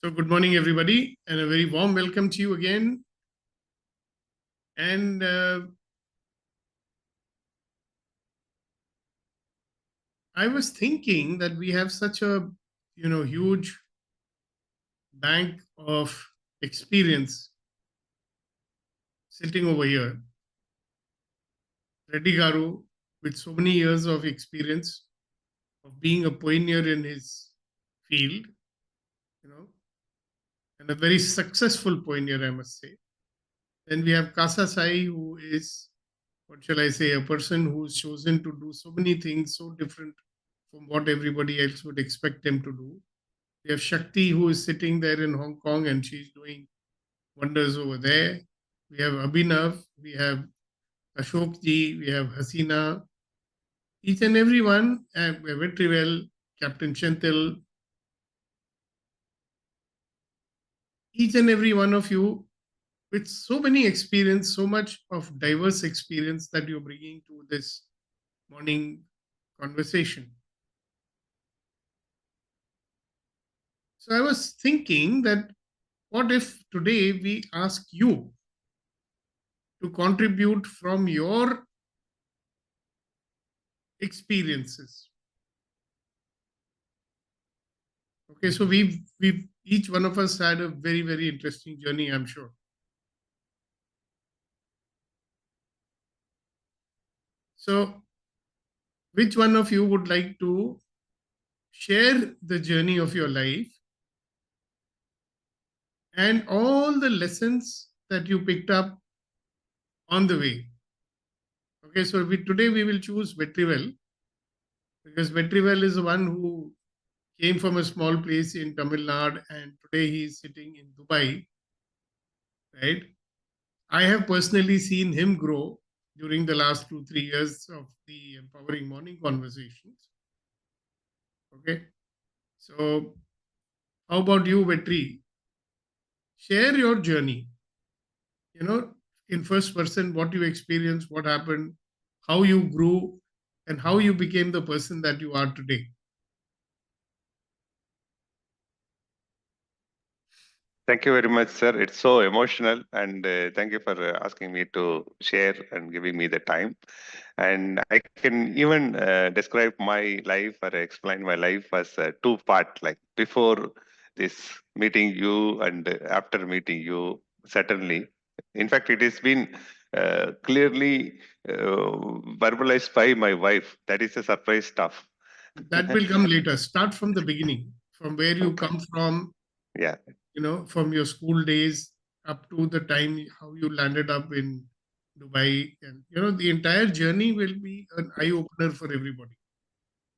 So good morning, everybody, and a very warm welcome to you again. And I was thinking that we have such a, huge bank of experience sitting over here. Reddy Garu, with so many years of experience of being a pioneer in his field, and a very successful pioneer, I must say. Then we have Kasa Sai, who is, what shall I say, a person who's chosen to do so many things so different from what everybody else would expect them to do. We have Shakti, who is sitting there in Hong Kong and she's doing wonders over there. We have Abhinav, we have Ashok ji, we have Hasina. Each and every one, Vetrivel, Captain Chantil, each and every one of you with so many experience, so much of diverse experience that you're bringing to this morning conversation. So I was thinking that what if today we ask you to contribute from your experiences? Okay, so we've each one of us had a very, very interesting journey, I'm sure. So which one of you would like to share the journey of your life and all the lessons that you picked up on the way? Okay, so today we will choose Vetrivel, because Vetrivel is the one who came from a small place in Tamil Nadu and today he is sitting in Dubai, right? I have personally seen him grow during the last 2-3 years of the Empowering Morning Conversations. Okay, so how about you, Vetri? Share your journey, in first person, what you experienced, what happened, how you grew, and how you became the person that you are today. Thank you very much, sir. It's so emotional, and thank you for asking me to share and giving me the time. And I can even describe my life or explain my life as a two-part, like before this meeting you and after meeting you, certainly. In fact, it has been clearly verbalized by my wife. That is a surprise stuff. That will come later. Start from the beginning, from where you come from. Yeah. From your school days up to the time how you landed up in Dubai. And, the entire journey will be an eye opener for everybody.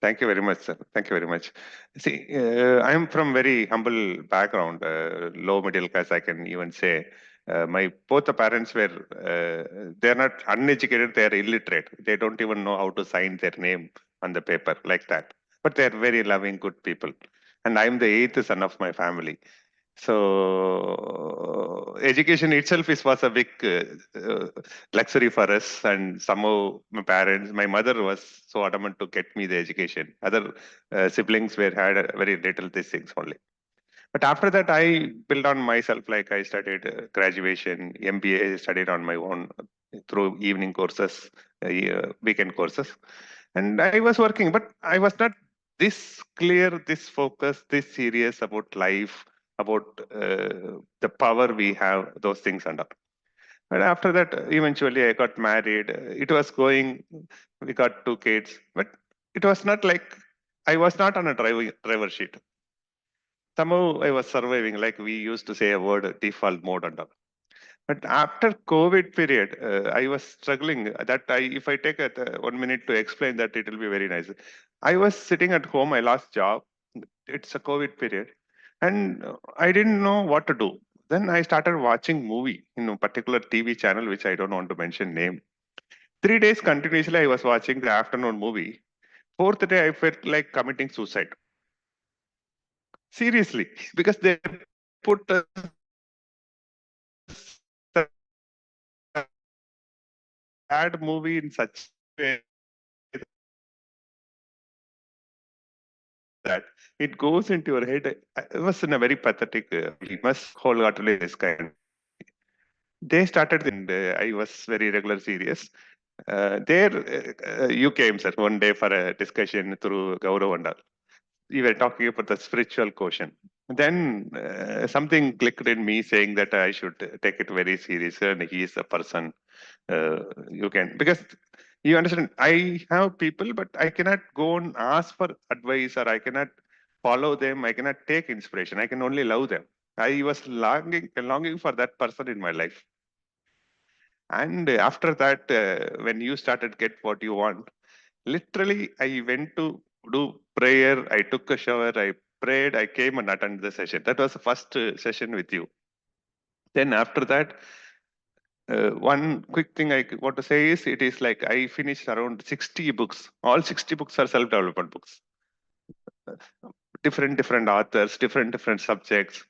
Thank you very much, sir. Thank you very much. See, I am from very humble background, low middle class, I can even say. My both the parents were, they're not uneducated, they're illiterate. They don't even know how to sign their name on the paper like that. But they're very loving, good people. And I'm the eighth son of my family. So education itself was a big luxury for us, and somehow my mother was so adamant to get me the education. Other siblings had very little these things only. But after that, I built on myself. Like I studied graduation, MBA, studied on my own through evening courses, weekend courses, and I was working. But I was not this clear, this focused, this serious about life, about the power we have, those things and all. But after that, eventually I got married. It was going, we got 2 kids, but it was not like I was not on a driver sheet. Somehow I was surviving, like we used to say a word, default mode and all. But after COVID period, I was struggling. If I take 1 minute to explain that, it will be very nice. I was sitting at home. I lost job. It's a COVID period, and I didn't know what to do. Then I started watching movie in a particular TV channel, which I don't want to mention name. 3 days continuously, I was watching the afternoon movie. Fourth day, I felt like committing suicide. Seriously, because they put a sad movie in such a way that, it goes into your head. I was in a very pathetic, he must wholeheartedly this kind. They started, and I was very regular serious. You came, sir, one day for a discussion through Gaurav and all. We were talking about the spiritual quotient. Then something clicked in me saying that I should take it very serious, and he is a person you can, because you understand, I have people, but I cannot go and ask for advice, or I cannot follow them. I cannot take inspiration. I can only love them. I was longing for that person in my life. And after that, when you started get what you want, literally, I went to do prayer. I took a shower. I prayed. I came and attended the session. That was the first session with you. Then after that, one quick thing I want to say is, it is like I finished around 60 books. All 60 books are self-development books. Different authors, different subjects.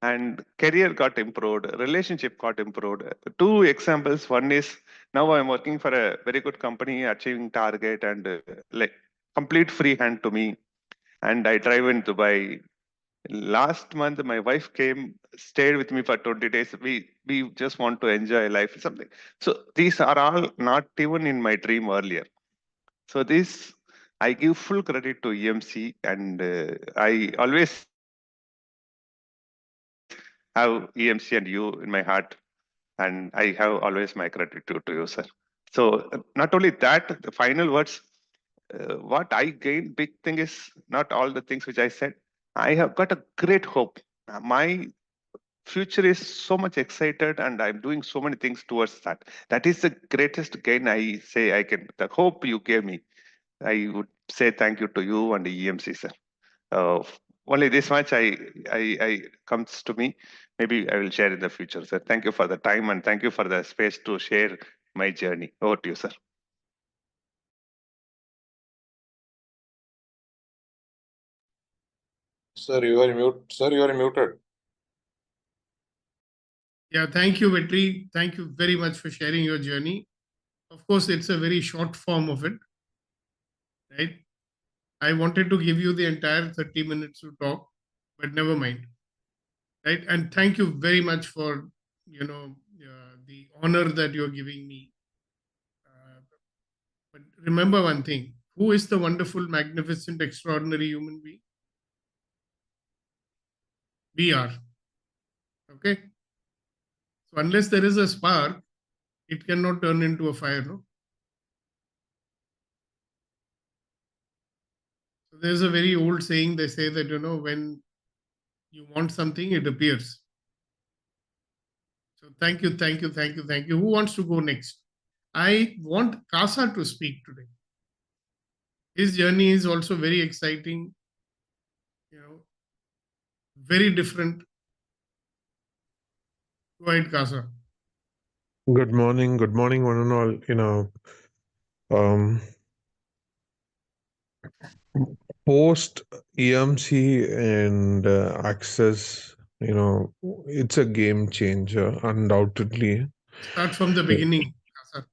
And career got improved, relationship got improved. Two examples. One is, now I'm working for a very good company, achieving target, and like complete free hand to me. And I drive in Dubai. Last month, my wife came, stayed with me for 20 days. We just want to enjoy life, something. So these are all not even in my dream earlier. So this, I give full credit to EMC, and I always have EMC and you in my heart, and I have always my gratitude to you, sir. So not only that, the final words, what I gained, big thing is not all the things which I said. I have got a great hope. My future is so much excited, and I'm doing so many things towards that. That is the greatest gain I say I can. The hope you gave me, I would say thank you to you and the EMC, sir. Uh, Only this much I comes to me. Maybe I will share in the future, sir. Thank you for the time, and thank you for the space to share my journey. Over to you, sir. Sir, you are mute. Sir, you are muted. Yeah, thank you, Vetri. Thank you very much for sharing your journey. Of course, it's a very short form of it, right? I wanted to give you the entire 30 minutes to talk, but never mind, right? And thank you very much for, the honor that you're giving me. But remember one thing: who is the wonderful, magnificent, extraordinary human being? We are. Okay. So unless there is a spark, it cannot turn into a fire, no? So there's a very old saying, they say that, when you want something, it appears. So thank you, thank you, thank you, thank you. Who wants to go next? I want Kasa to speak today. His journey is also very exciting, very different. Go ahead, Kasa. Good morning, one and all. Um, Post EMC and Access, it's a game changer, undoubtedly. Start from the beginning, Kasa.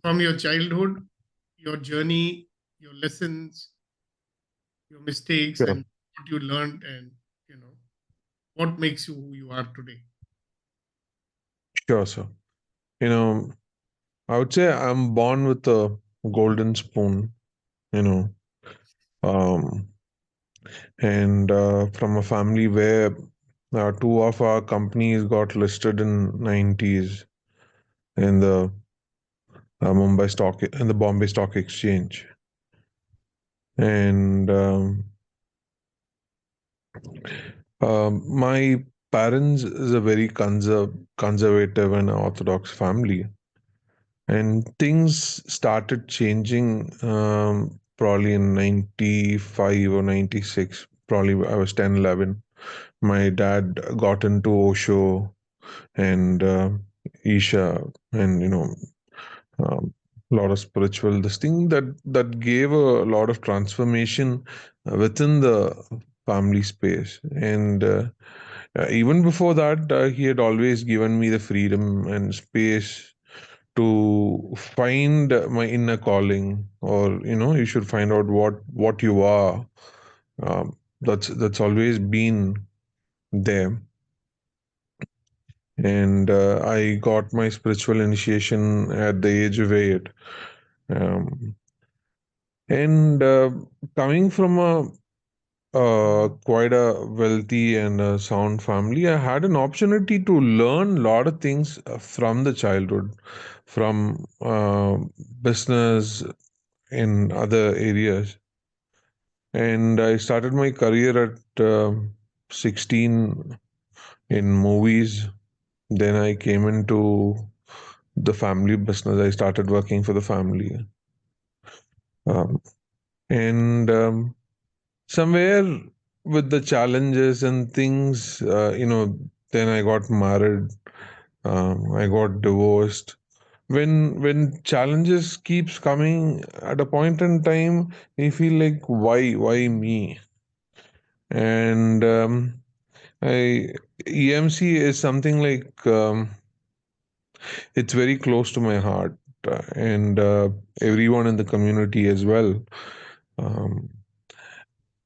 From your childhood, your journey, your lessons, your mistakes, Sure. and what you learned, and what makes you who you are today. Sure, sir. I would say I'm born with a golden spoon, um, and from a family where two of our companies got listed in 90s in the Bombay Stock Exchange, and my parents is a very conservative and orthodox family, and things started changing probably in 95 or 96. Probably I was 10, 11. My dad got into Osho and Isha, and a lot of spiritual this thing that gave a lot of transformation within the family space. And even before that, he had always given me the freedom and space to find my inner calling, or you should find out what you are. That's always been there. And I got my spiritual initiation at the age of 8. Um, and coming from a quite a wealthy and a sound family, I had an opportunity to learn a lot of things from the childhood, from business in other areas. And I started my career at 16 in movies. Then I came into the family business. I started working for the family. And somewhere with the challenges and things, then I got married. I got divorced. When challenges keeps coming at a point in time, you feel like why me? And I EMC is something like it's very close to my heart, and everyone in the community as well. Um,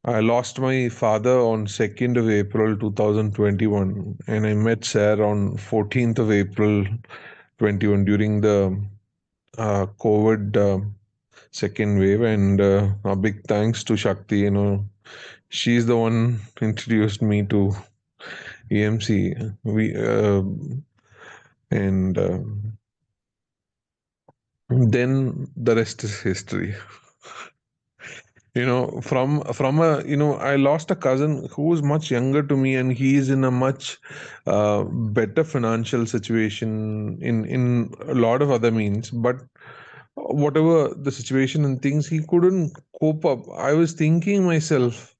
I lost my father on 2nd of April 2021, and I met Sarah on 14th of April 21 during the COVID second wave. And a big thanks to Shakti. She's the one introduced me to EMC. And then the rest is history. From a I lost a cousin who was much younger to me, and he is in a much better financial situation in a lot of other means. But whatever the situation and things, he couldn't cope up. I was thinking myself,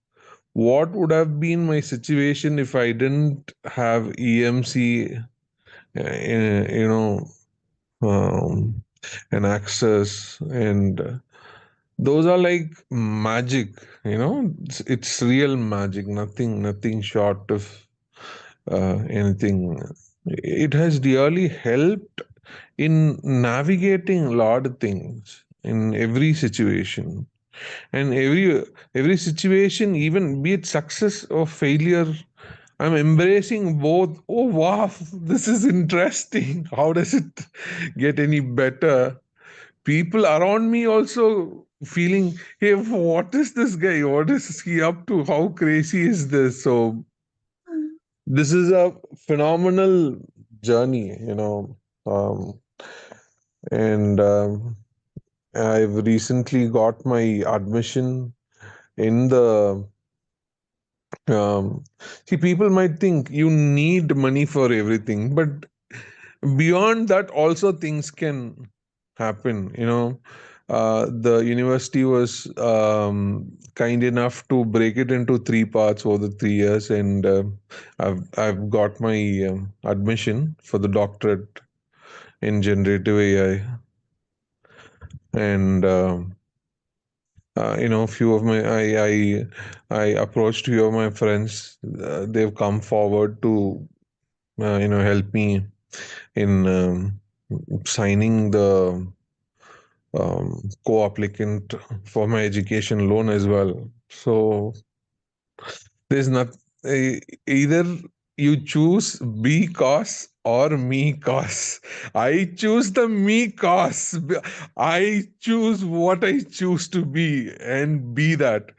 what would have been my situation if I didn't have EMC, um, and access, and those are like magic. It's real magic, nothing short of anything. It has really helped in navigating a lot of things in every situation, and every situation, even be it success or failure, I'm embracing both. Oh wow, this is interesting. How does it get any better? People around me also feeling, hey, what is this guy? What is he up to? How crazy is this? So this is a phenomenal journey, um, and I've recently got my admission in the see, people might think you need money for everything, but beyond that also things can happen. The university was kind enough to break it into 3 parts over the 3 years, and I've got my admission for the doctorate in generative AI. And few of my I approached few of my friends. They've come forward to help me in signing the co-applicant for my education loan as well. So there's not either you choose B course or me course. I choose the me course. I choose what I choose to be and be that.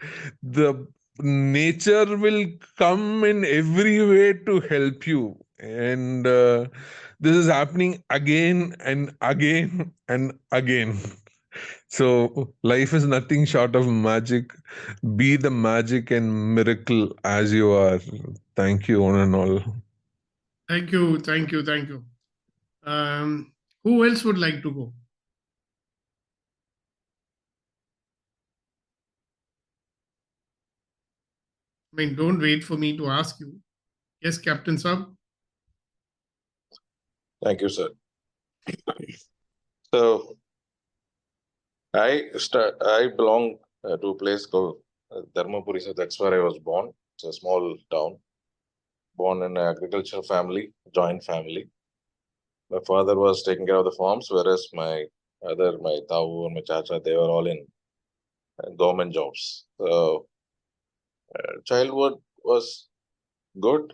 The nature will come in every way to help you. And this is happening again and again and again. So life is nothing short of magic. Be the magic and miracle as you are. Thank you, one and all. Thank you, thank you, thank you. Who else would like to go? I mean, don't wait for me to ask you. Yes, Captain Saab. Thank you, sir. So I belong to a place called Dharmapuri, so that's where I was born. It's a small town. Born in an agricultural family, joint family. my father was taking care of the farms, whereas my Tau and my Chacha, they were all in government jobs. So childhood was good.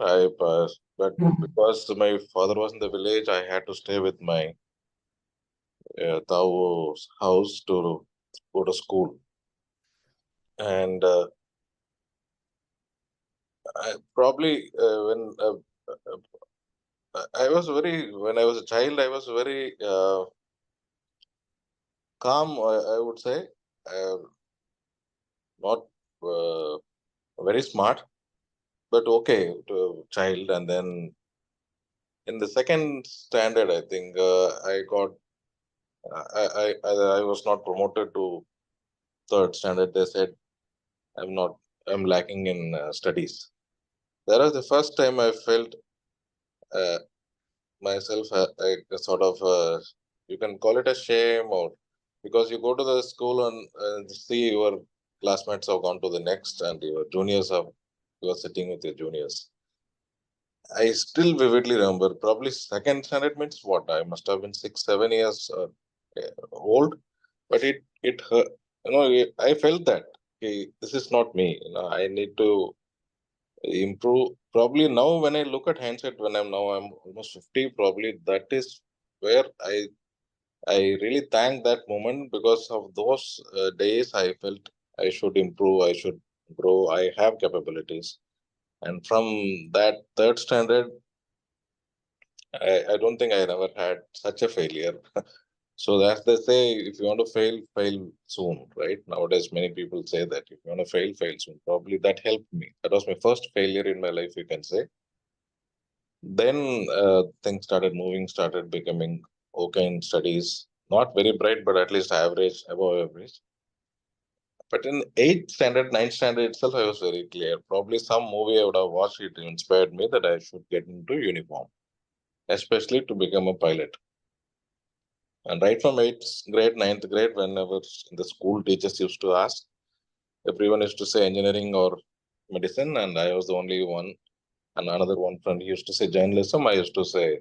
But because my father was in the village, I had to stay with my Tau's house to go to school. And I probably when I was when I was a child, I was very calm, I would say, not very smart, but okay to child. And then in the second standard, I think I was not promoted to third standard. They said I'm lacking in studies. That was the first time I felt myself a sort of you can call it a shame, or because you go to the school and see your classmates have gone to the next and your juniors have you are sitting with your juniors. I still vividly remember, probably second standard means what? I must have been 6-7 years old, but it hurt. I felt that okay, this is not me. I need to improve. Probably now, when I look at hindsight, when I'm almost 50, probably that is where I really thank that moment, because of those days I felt I should improve, I should grow, I have capabilities. And from that third standard, I don't think I ever had such a failure. So as they say, if you want to fail, fail soon, right? Nowadays, many people say that if you want to fail, fail soon. Probably that helped me. That was my first failure in my life, you can say. Then things started moving, started becoming okay in studies. Not very bright, but at least average, above average. But in 8th standard, 9th standard itself, I was very clear. Probably some movie I would have watched, it inspired me that I should get into uniform, especially to become a pilot. And right from 8th grade, 9th grade, whenever the school teachers used to ask, everyone used to say engineering or medicine, and I was the only one. And another one friend used to say journalism, I used to say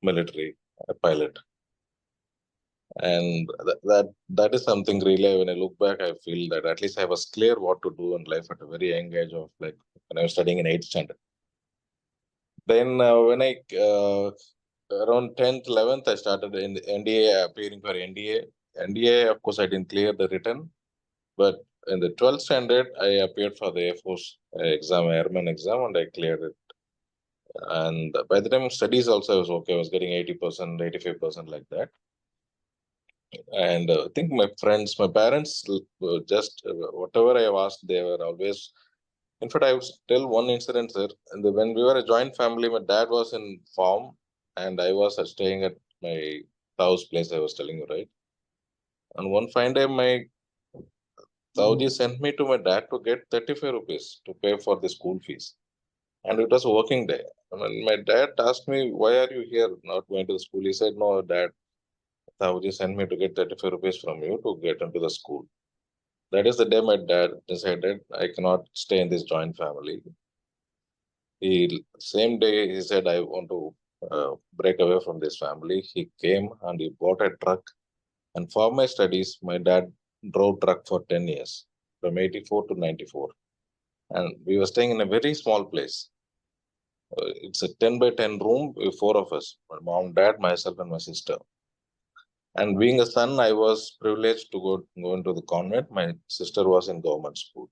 military, a pilot. And that is something really, when I look back, I feel that at least I was clear what to do in life at a very young age of, like, when I was studying in 8th standard. Then when I around 10th, 11th, I started in the NDA, appearing for NDA. NDA, of course, I didn't clear the written, but in the 12th standard, I appeared for the Air Force exam, airman exam, and I cleared it. And by the time of studies also, I was okay. I was getting 80%, 85%, like that. And I think my friends, my parents, just whatever I have asked, they were always. In fact, I would tell one incident, sir. And when we were a joint family, my dad was in farm, and I was staying at my house place. I was telling you, right? And one fine day, my Tauji sent me to my dad to get 35 rupees to pay for the school fees. And it was a working day. And when my dad asked me, "Why are you here, not going to the school?" He said, "No, Dad, Tauji sent me to get 35 rupees from you to get into the school." That is the day my dad decided I cannot stay in this joint family. Same day he said, I want to break away from this family. He came and he bought a truck. And for my studies, my dad drove truck for 10 years, from 84 to 94. And we were staying in a very small place. It's a 10 by 10 room with 4 of us, my mom, dad, myself, and my sister. And being a son, I was privileged to go into the convent. My sister was in government school.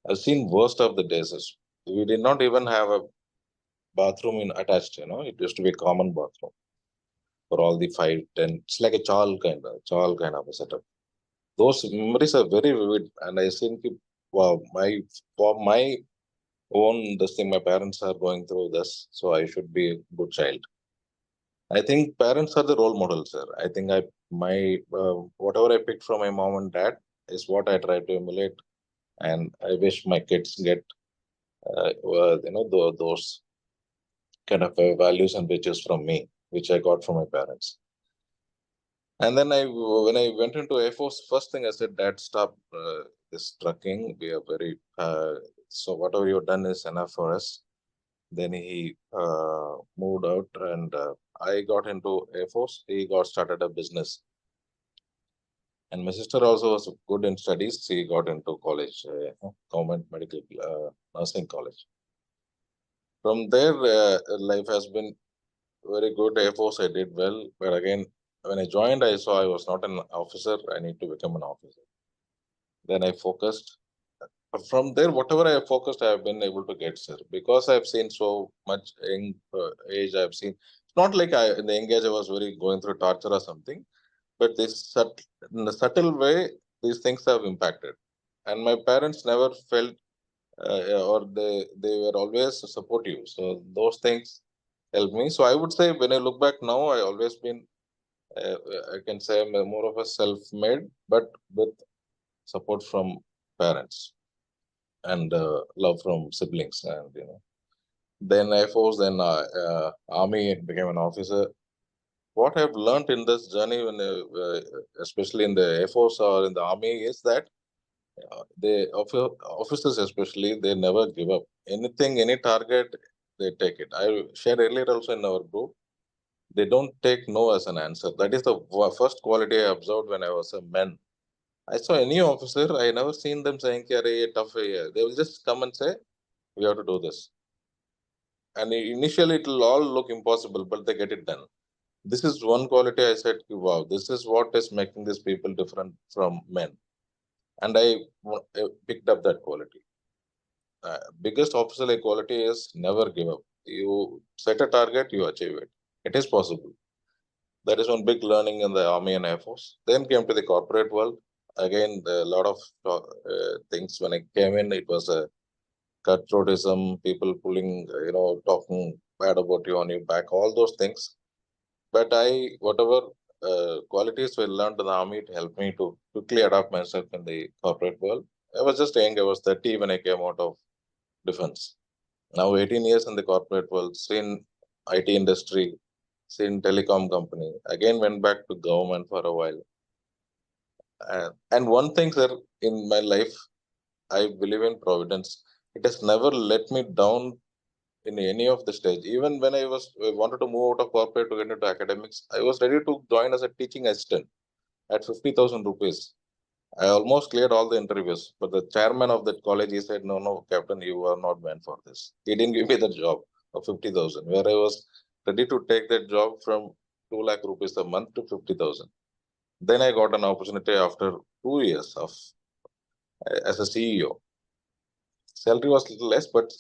I've seen worst of the days. We did not even have a bathroom attached, it used to be a common bathroom for all the 5-10. It's like a chawl kind of a setup. Those memories are very vivid, and I think, wow, for my own this thing, my parents are going through this, so I should be a good child. I think parents are the role models, sir. I think my whatever I picked from my mom and dad is what I try to emulate, and I wish my kids get those kind of values and virtues from me, which I got from my parents. And then when I went into Air Force, first thing I said, Dad, stop this trucking. We are very so whatever you've done is enough for us. Then he moved out, and I got into Air Force. He got started a business. And my sister also was good in studies. She got into college, government medical nursing college. From there, life has been very good. Air Force, I did well. But again, when I joined, I saw I was not an officer. I need to become an officer. Then I focused. From there, whatever I have focused, I have been able to get, sir. Because I've seen so much young age, I've seen. It's not like in the young age I was very going through torture or something. But in a subtle way, these things have impacted. And my parents never felt, or they were always supportive. So those things helped me. So I would say when I look back now, I always been, I can say I'm more of a self-made, but with support from parents and love from siblings. And, then Air Force, then Army, became an officer. What I've learned in this journey, especially in the Air Force or in the Army, is that the officers, especially, they never give up. Anything, any target, they take it. I shared earlier also in our group. They don't take no as an answer. That is the first quality I observed when I was a man. I saw any officer, I never seen them saying, tough. They will just come and say, we have to do this. And initially, it will all look impossible, but they get it done. This is one quality I said, wow, this is what is making these people different from men. And I picked up that quality. Biggest officer quality is never give up. You set a target, you achieve it. It is possible. That is one big learning in the Army and Air Force. Then came to the corporate world. Again, a lot of things. When I came in, it was a cutthroatism, people pulling, talking bad about you on your back, all those things. But whatever qualities we learned in the Army, it helped me to quickly adapt myself in the corporate world. I was just young. I was 30 when I came out of defense. Now 18 years in the corporate world, seen IT industry, seen telecom company. Again, went back to government for a while. And one thing, sir, in my life, I believe in providence. It has never let me down in any of the stage. Even when I wanted to move out of corporate to get into academics, I was ready to join as a teaching assistant at 50,000 rupees. I almost cleared all the interviews, but the chairman of that college, he said, no, Captain, you are not meant for this. He didn't give me the job of 50,000, where I was ready to take that job from 2 lakh rupees a month to 50,000. Then I got an opportunity after 2 years as a CEO. Salary was a little less, but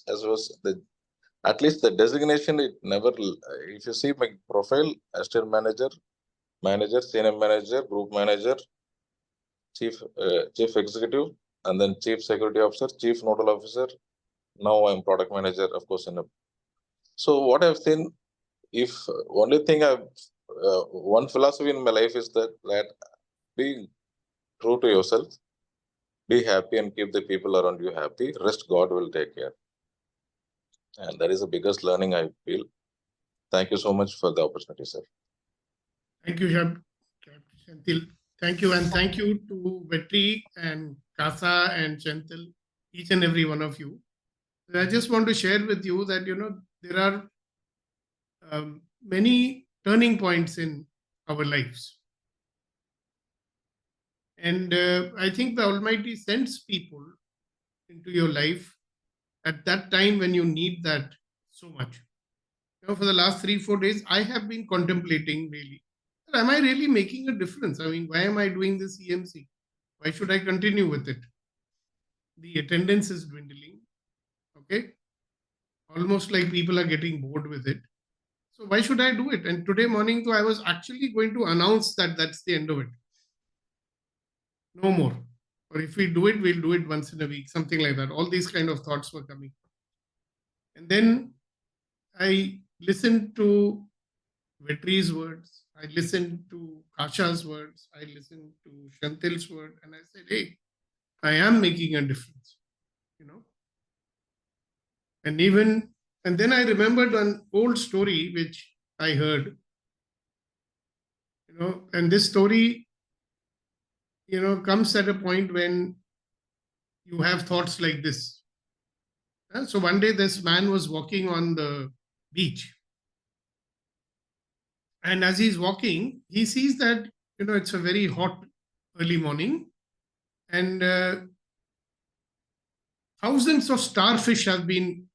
at least the designation, it never, if you see my profile, assistant manager, senior manager, group manager, chief executive, and then chief security officer, chief nodal officer. Now I'm product manager, of course. So what I've seen, if only thing one philosophy in my life is that be true to yourself, be happy and keep the people around you happy. Rest God will take care. And that is the biggest learning I feel. Thank you so much for the opportunity, sir. Thank you, Shantil. Thank you. And thank you to Vetri and Kasa and Shantil, each and every one of you. I just want to share with you that, there are many turning points in our lives. And I think the Almighty sends people into your life at that time when you need that so much. For the last 3-4 days, I have been contemplating really, am I really making a difference? I mean, why am I doing this EMC? Why should I continue with it? The attendance is dwindling. Okay. Almost like people are getting bored with it. So why should I do it? And today morning, I was actually going to announce that that's the end of it. No more. Or if we do it, we'll do it once in a week, something like that. All these kind of thoughts were coming. And then I listened to Vetri's words. I listened to Kasha's words. I listened to Shantil's word. And I said, hey, I am making a difference, And then I remembered an old story which I heard, and this story, comes at a point when you have thoughts like this. So one day this man was walking on the beach. And as he's walking, he sees that, it's a very hot early morning, and thousands of starfish have been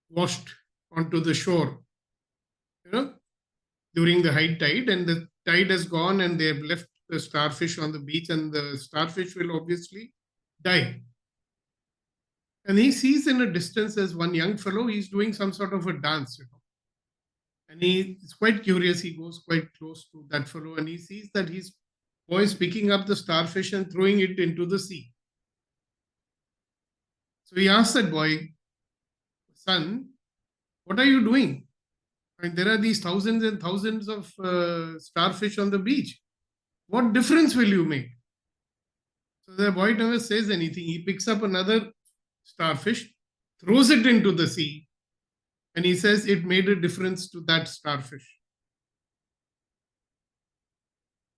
washed onto the shore, during the high tide, and the tide has gone and they have left the starfish on the beach, and the starfish will obviously die. And he sees in a distance as one young fellow, he's doing some sort of a dance, and he is quite curious. He goes quite close to that fellow and he sees that his boy is picking up the starfish and throwing it into the sea. So he asks that boy, son, what are you doing? I mean, there are these thousands and thousands of starfish on the beach. What difference will you make? So the boy never says anything. He picks up another starfish, throws it into the sea, and he says it made a difference to that starfish.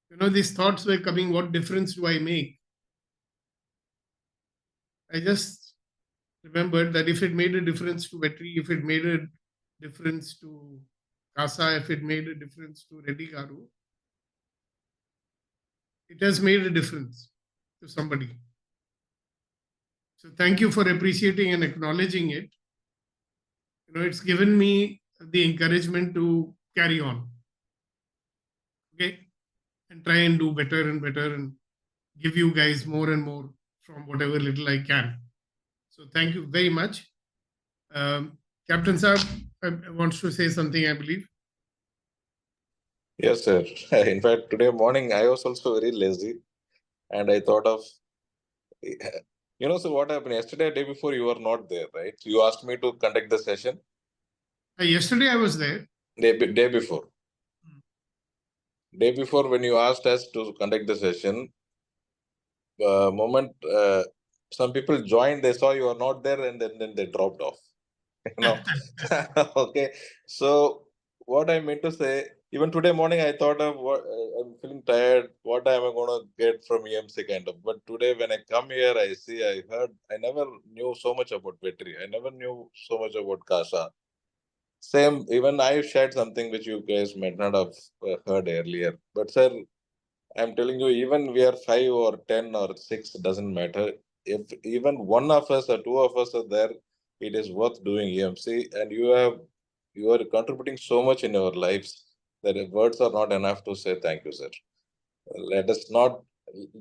These thoughts were coming, what difference do I make? I just remembered that if it made a difference to Vetri, if it made a difference to Kasa, if it made a difference to Reddy Garu, it has made a difference to somebody. So thank you for appreciating and acknowledging it. It's given me the encouragement to carry on. Okay? And try and do better and better and give you guys more and more from whatever little I can. So thank you very much. Captain Saab wants to say something, I believe. Yes, sir. In fact, today morning, I was also very lazy. And I thought of, so what happened yesterday, day before, you were not there, right? You asked me to conduct the session. Yesterday I was there. Day before. Day before, when you asked us to conduct the session, moment some people joined, they saw you are not there, and then they dropped off. Okay. So what I meant to say, even today morning, I thought of what I'm feeling tired. What am I going to get from EMC kind of? But today, when I come here, I see, I heard, I never knew so much about Vetri. I never knew so much about Kasha. Same, even I shared something which you guys might not have heard earlier. But sir, I'm telling you, even we are 5 or 10 or 6, doesn't matter. If even one of us or two of us are there, it is worth doing EMC. And you are contributing so much in your lives that words are not enough to say thank you, sir. Let us not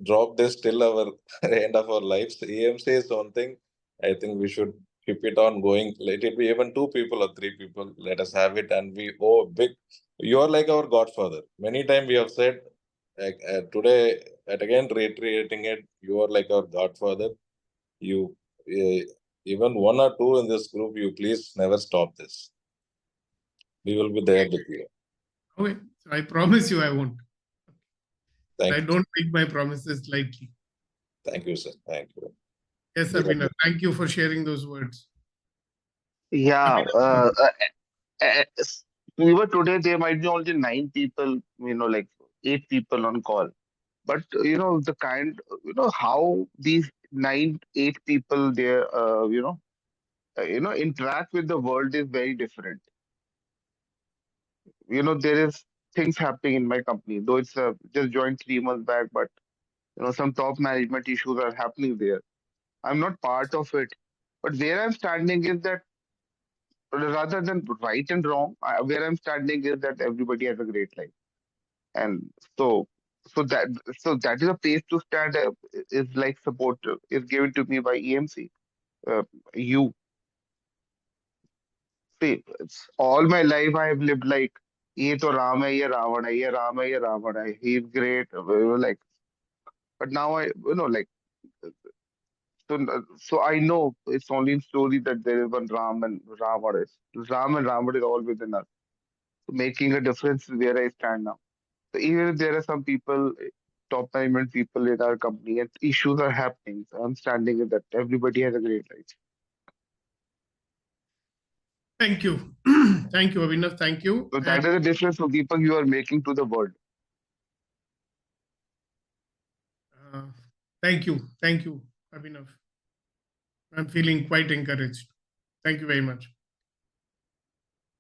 drop this till our end of our lives. EMC is something I think we should keep it on going. Let it be even 2 people or 3 people. Let us have it, and we owe big. You are like our godfather. Many times we have said, today, and again reiterating it, you are like our godfather. You even 1 or 2 in this group, you please never stop this. We will be there with you. Okay, so I promise you I won't. Thank I you. don't take my promises lightly. Thank you, sir. Thank you. Yes, Abhinav, thank you for sharing those words. Yeah, even today there might be only 9 people, like 8 people on call. But the kind, how these 8 people there, interact with the world is very different. There is things happening in my company, though it's just joined 3 months back, but some top management issues are happening there. I'm not part of it, but where I'm standing is that rather than right and wrong, where I'm standing is that everybody has a great life, and so so that that is a place to stand. Is like support is given to me by EMC. You see, it's all my life I have lived like ये तो राम है ये रावण है ये राम है ये रावण है he's great, like, but now I like, so I know it's only in story that there is one Ram and Ravan is Ram and Ravan is all within us, making a difference where I stand now. So even if there are some people, top management people in our company, and issues are happening, so I'm standing in that everybody has a great life. Thank you. Thank you, Abhinav. Thank you. So that is the difference, Deepak, you are making to the world. Thank you. Thank you, Abhinav. I'm feeling quite encouraged. Thank you very much.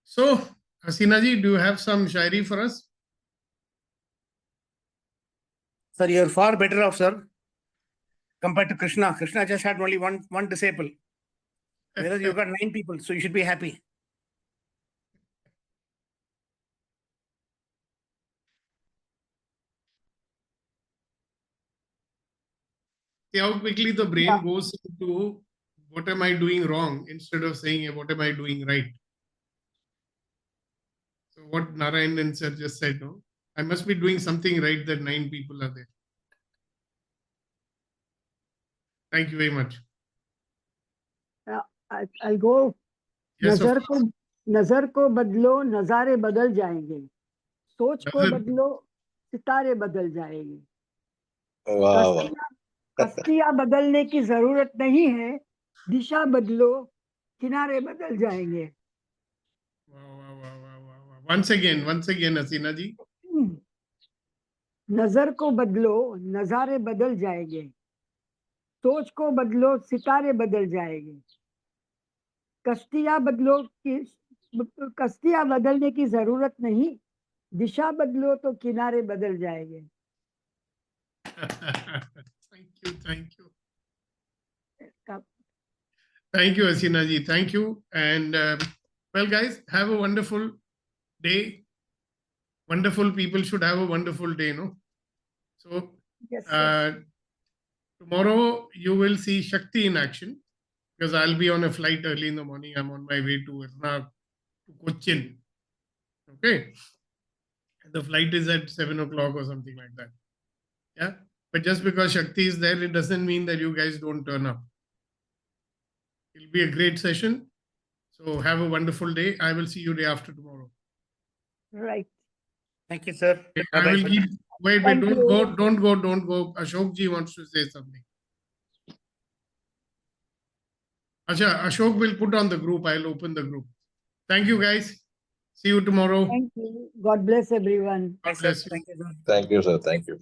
So, Hasina ji, do you have some shairi for us? Sir, you're far better off, sir, compared to Krishna. Krishna just had only one disciple, whereas you got 9 people, so you should be happy. See how quickly the brain goes into what am I doing wrong instead of saying what am I doing right. So what Narayanan sir just said, no, I must be doing something right that 9 people are there. Thank you very much. I'll go. Yes, of नजर को बदलो, नजारे बदल जाएंगे. सोच को बदलो, सितारे बदल जाएंगे. Wow. कश्तियां बदलने की जरूरत नहीं है, दिशा बदलो, किनारे बदल जाएंगे. Once again, Hasina ji. नजर को बदलो, नजारे बदल जाएंगे. सोच को बदलो, सितारे बदल जाएंगे. कश्तियां बदलने की जरूरत नहीं, दिशा बदलो तो किनारे बदल जाएंगे. Thank you. Thank you, Hasina ji. Thank you. And well, guys, have a wonderful day. Wonderful people should have a wonderful day, no? So, Yes, tomorrow you will see Shakti in action because I'll be on a flight early in the morning. I'm on my way to Cochin. Okay. The flight is at 7 o'clock or something like that. Yeah. But just because Shakti is there, it doesn't mean that you guys don't turn up. It'll be a great session. So have a wonderful day. I will see you day after tomorrow. right. Thank you, sir. I will keep. Wait, Thank don't you. go. Ashok ji wants to say something. Acha, Ashok will put on the group. I'll open the group. Thank you, guys. See you tomorrow. Thank you. God bless everyone. God bless you. Thank you, sir. Thank you, sir. Thank you.